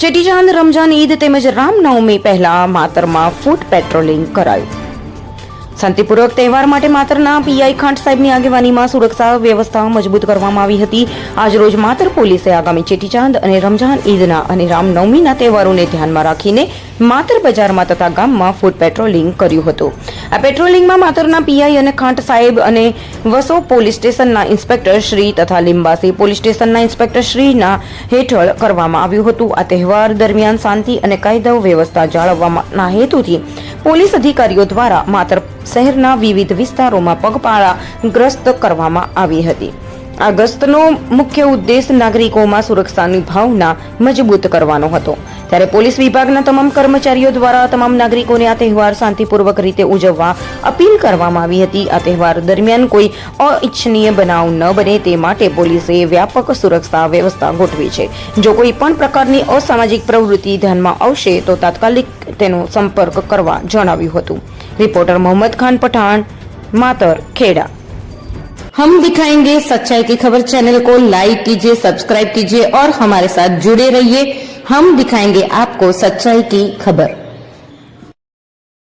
ચેટીચાંદ, રમજાન ઈદ તેમજ રામનવમી પહેલા માતરમાં ફૂટ પેટ્રોલિંગ કરાયું. શાંતિપૂર્વક તહેવાર માટે માતરના પીઆઈ ખાંટ સાહેબની આગેવાનીમાં સુરક્ષા વ્યવસ્થા મજબૂત કરવામાં આવી હતી. આજરોજ માતર પોલીસે આગામી ચેટીચાંદ અને રમજાન ઈદના અને રામનવમીના તહેવારોને ધ્યાનમાં રાખીને માતર બજારમાં તથા ગામમાં ફૂટ પેટ્રોલિંગ કર્યું હતું. આ પેટ્રોલિંગમાં માતરના પીઆઈ અને ખાંટ સાહેબ અને વસો પોલીસ સ્ટેશનના ઇન્સ્પેક્ટર શ્રી તથા લીંબાસી પોલીસ સ્ટેશનના ઇન્સ્પેક્ટર શ્રીના હેઠળ કરવામાં આવ્યું હતું. આ તહેવાર દરમિયાન શાંતિ અને કાયદો વ્યવસ્થા જાળવવાના હેતુથી પોલીસ અધિકારીઓ દ્વારા માતર શહેરના વિવિધ વિસ્તારોમાં પગપાળા ગસ્ત કરવામાં આવી હતી. આ ગસ્તનો મુખ્ય ઉદ્દેશ નાગરિકોમાં સુરક્ષાની ભાવના મજબૂત કરવાનો હતો. ત્યારે પોલીસ વિભાગના તમામ કર્મચારીઓ દ્વારા તમામ નાગરિકોને આ તહેવાર શાંતિપૂર્વક રીતે ઉજવવા અપીલ કરવામાં આવી હતી. આ તહેવાર દરમિયાન કોઈ અનિચ્છનીય બનાવ ન બને તે માટે પોલીસે વ્યાપક સુરક્ષા વ્યવસ્થા ગોઠવી છે. જો કોઈ પણ પ્રકારની અસામાજિક પ્રવૃત્તિ ધ્યાનમાં આવશે તો તાત્કાલિક તેનો સંપર્ક કરવા જણાવ્યું હતું. रिपोर्टर मोहम्मद खान पठान, मातर, खेड़ा। हम दिखाएंगे सच्चाई की खबर। चैनल को लाइक कीजिए, सब्सक्राइब कीजिए और हमारे साथ जुड़े रहिए. हम दिखाएंगे आपको सच्चाई की खबर.